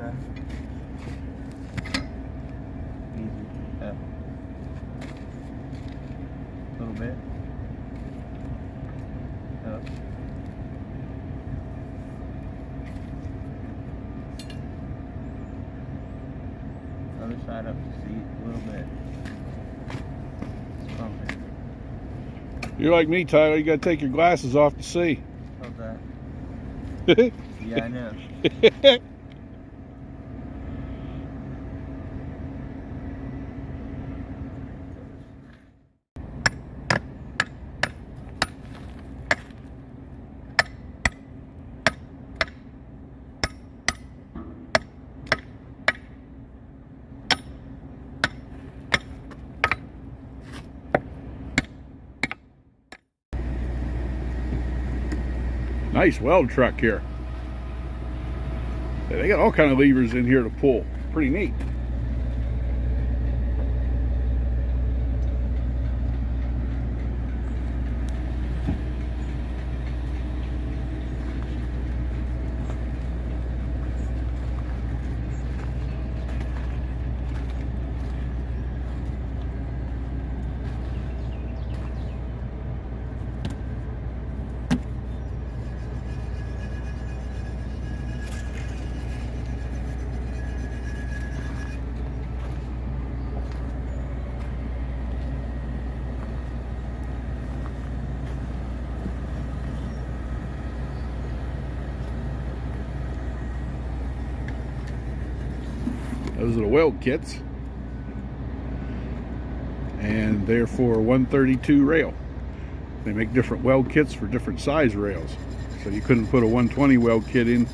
side. Easy. Up. A little bit. Up. Other side up to see a little bit. It's pumping. You're like me, Tyler. You got to take your glasses off to see. How's that? Yeah, I know. Nice weld truck here. They got all kind of levers in here to pull. Pretty neat. Those are the weld kits, and they're for 132 rail. They make different weld kits for different size rails, so you couldn't put a 120 weld kit in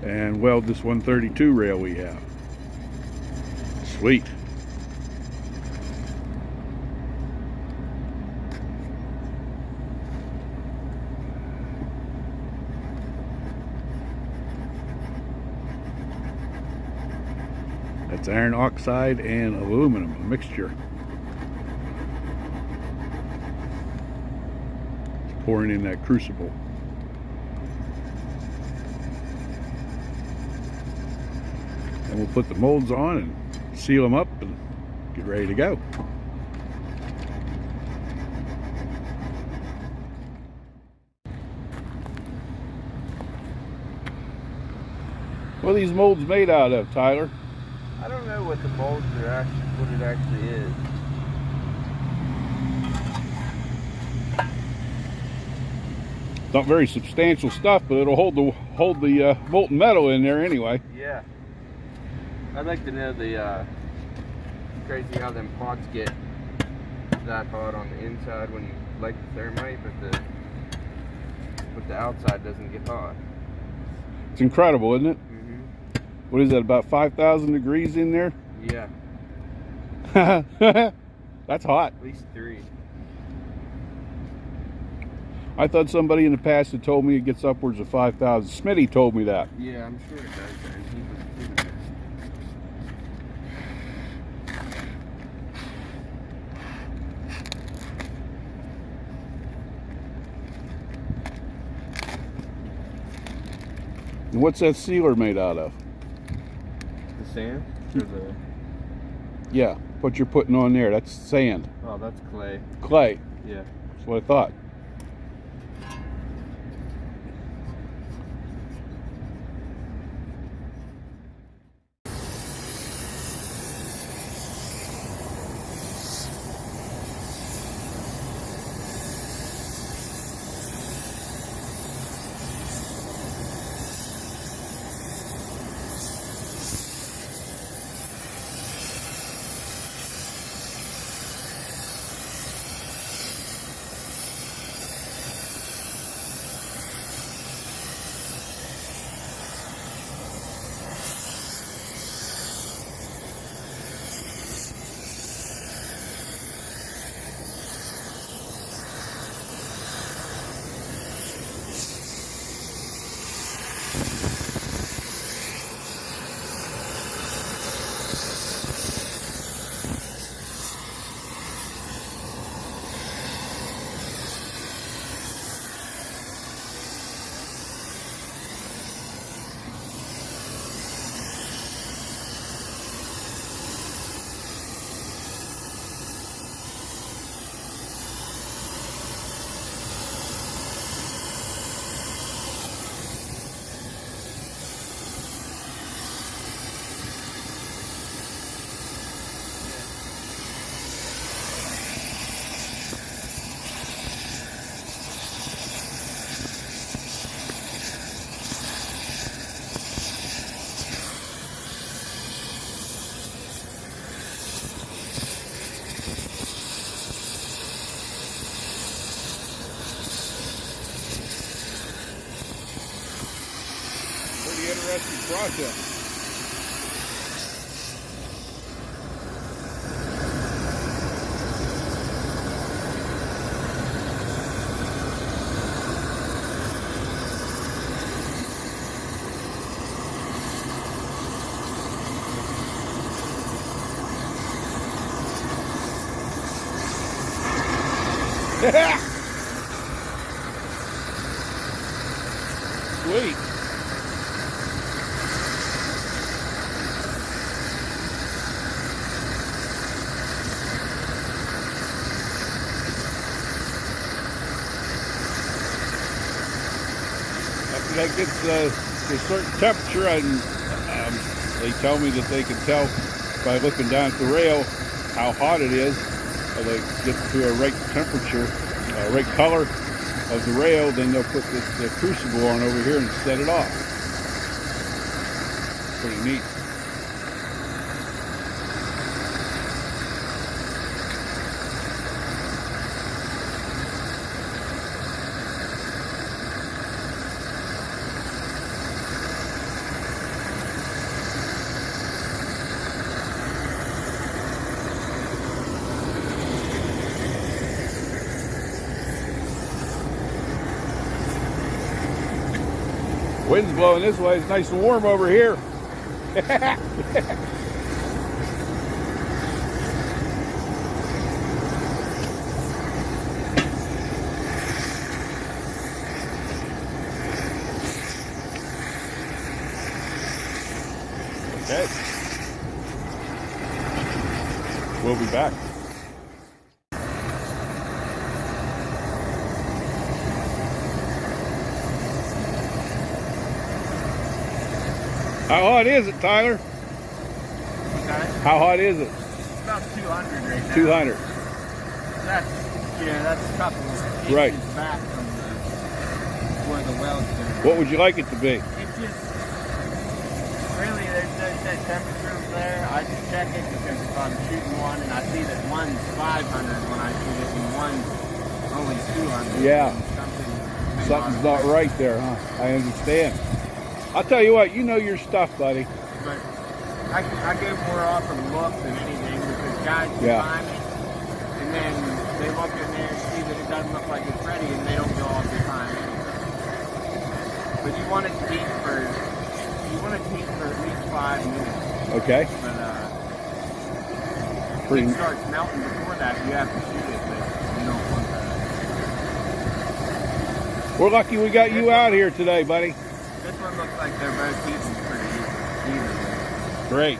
and weld this 132 rail we have. Sweet. That's iron oxide and aluminum, a mixture. It's pouring in that crucible. And we'll put the molds on and seal them up and get ready to go. What are these molds made out of, Tyler? I don't know what the molds are actually, what it actually is. Not very substantial stuff, but it'll hold the molten metal in there anyway. Yeah. I'd like to know the crazy how them pots get that hot on the inside when you light the thermite, but the outside doesn't get hot. It's incredible, isn't it? What is that, about 5,000 degrees in there? Yeah. That's hot. At least 3. I thought somebody in the past had told me it gets upwards of 5,000. Smitty told me that. Yeah, I'm sure it does. And he was there. And what's that sealer made out of? The sand? Or the... Yeah, what you're putting on there, that's sand. Oh, that's clay. Clay. Yeah. That's what I thought. pretty interesting process. Sweet. After that gets to a certain temperature, and they tell me that they can tell by looking down at the rail how hot it is. They get to a right temperature, right color of the rail, then they'll put this crucible on over here and set it off. Pretty neat. Wind's blowing this way. It's nice and warm over here. Okay. We'll be back. How hot is it, Tyler? Okay. How hot is it? It's about 200 right now. 200. That's a couple inches Right. back from where the weld's been. What would you like it to be? It's just, really, there's that temperature there. I just check it because if I'm shooting one and I see that one's 500 when I shoot it and one's only 200. Yeah. Something's not right there, huh? I understand. I'll tell you what, you know your stuff, buddy. But I go more off of look than anything because guys climb it and then they look in there and see that it doesn't look like it's ready and they don't go off the time anyway. But you want it to heat for at least 5 minutes. Okay. But if it starts melting before that, you have to shoot it, but you don't want that. We're lucky we got you out here today, buddy. This one looks like they're both heating pretty evenly. Great.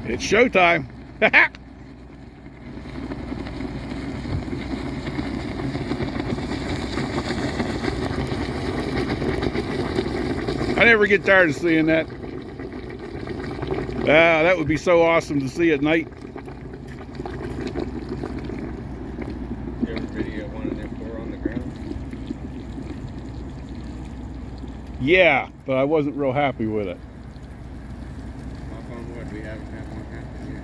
It's showtime. I never get tired of seeing that. Ah, that would be so awesome to see at night. You ever video one of them four on the ground? Yeah, but I wasn't real happy with it. Knock on wood, we haven't had one happen yet.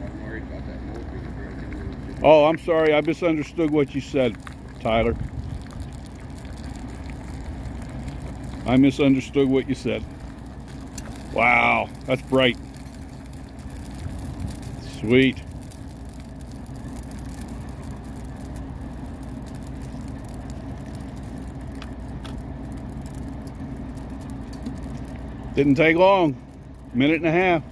I'm worried about that mold being broken. Oh, I'm sorry. I misunderstood what you said, Tyler. I misunderstood what you said. Wow, that's bright. Sweet. Didn't take long. Minute and a half.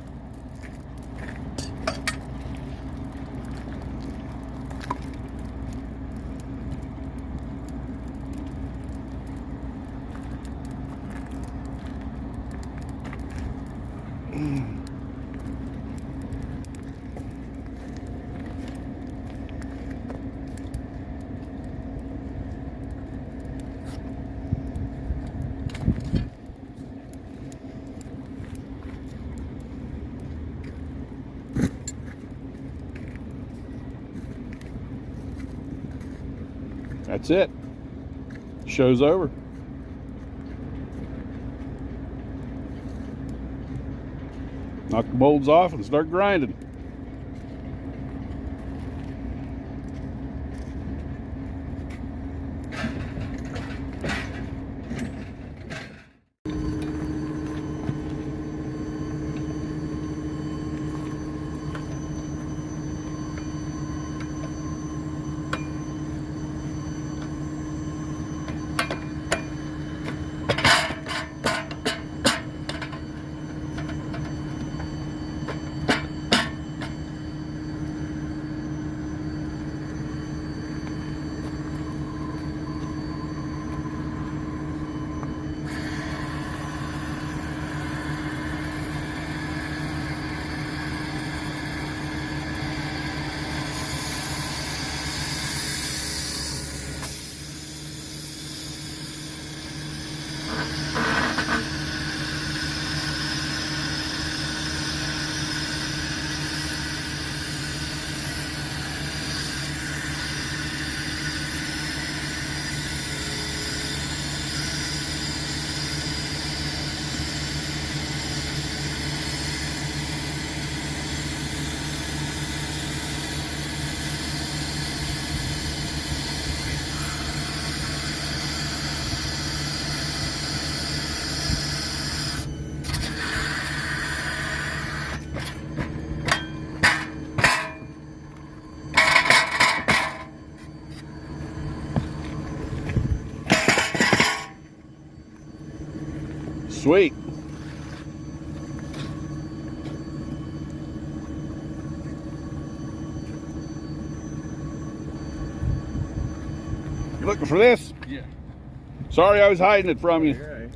That's it. Show's over. Knock the molds off and start grinding. Sweet. You looking for this? Yeah. Sorry I was hiding it from you. You're right.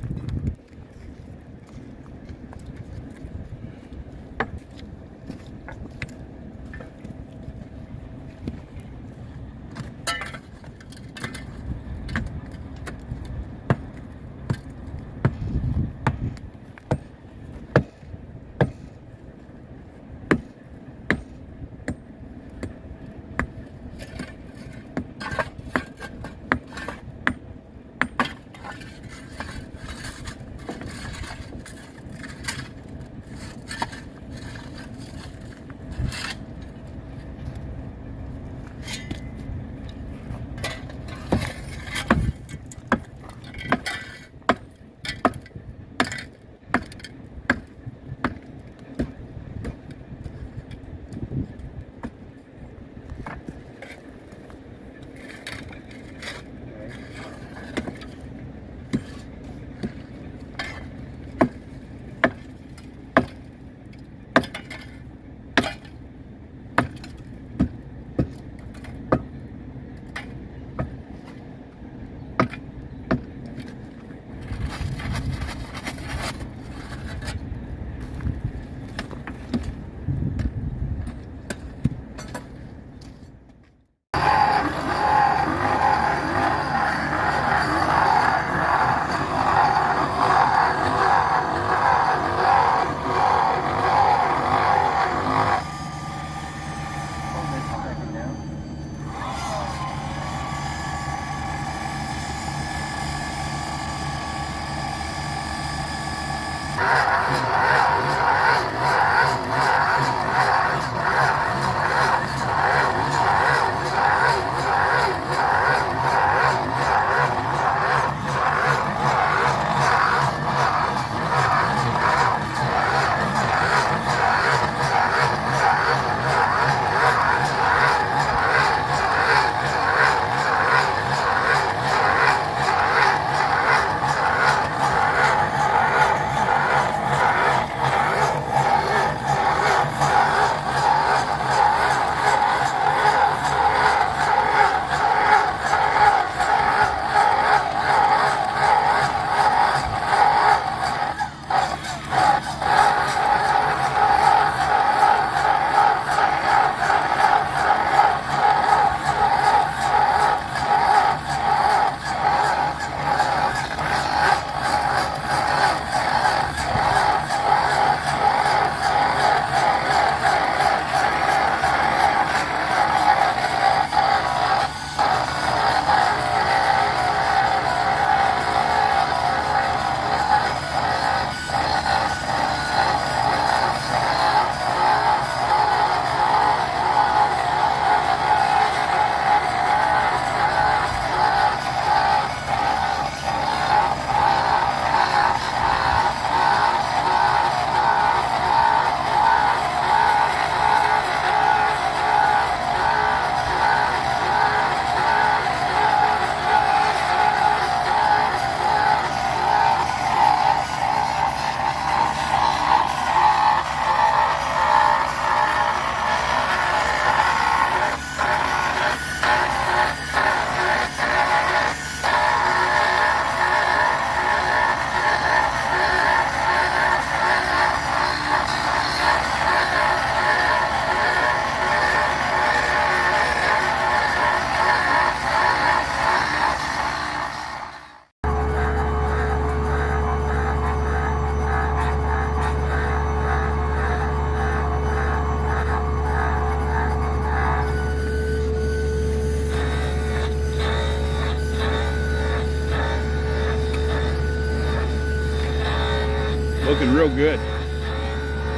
Looking real good.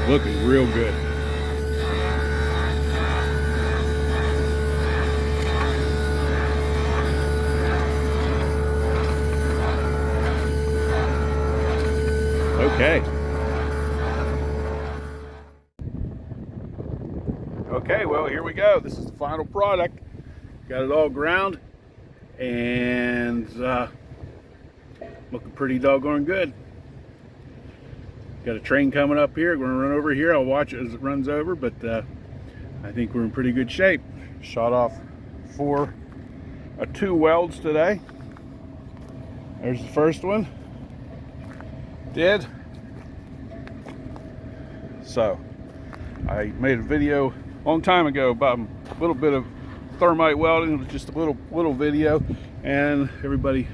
Looking real good. Okay. Okay, well, here we go. This is the final product. Got it all ground and looking pretty doggone good. Got a train coming up here. We're gonna run over here. I'll watch it as it runs over, but I think we're in pretty good shape. Shot off 2 welds today. There's the first one. Did. So I made a video a long time ago about a little bit of thermite welding. It was just a little video, and everybody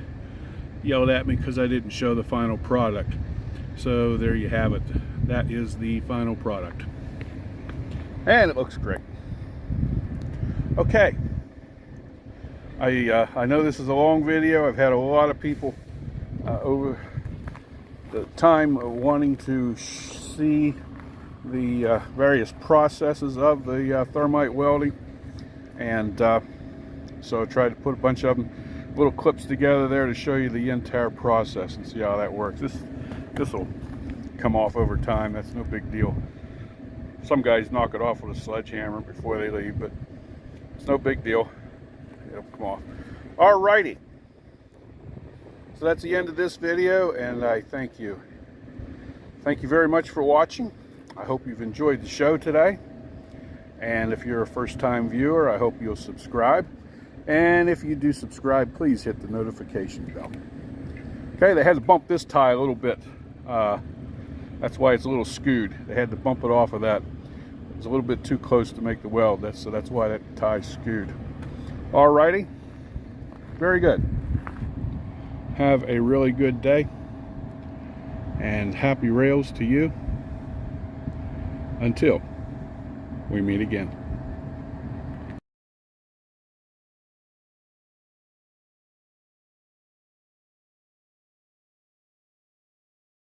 yelled at me because I didn't show the final product. So there you have it. That is the final product, and it looks great. Okay, I know this is a long video. I've had a lot of people over the time wanting to see the various processes of the thermite welding, and so I tried to put a bunch of them, little clips together there to show you the entire process and see how that works. This will come off over time. That's no big deal. Some guys knock it off with a sledgehammer before they leave, but it's no big deal. It'll come off. Alrighty. So that's the end of this video, and I thank you. Thank you very much for watching. I hope you've enjoyed the show today. And if you're a first-time viewer, I hope you'll subscribe. And if you do subscribe, please hit the notification bell. Okay, they had to bump this tie a little bit. That's why it's a little skewed. They had to bump it off of that. It was a little bit too close to make the weld. So that's why that tie's skewed. Alrighty. Very good. Have a really good day. And happy rails to you. Until we meet again.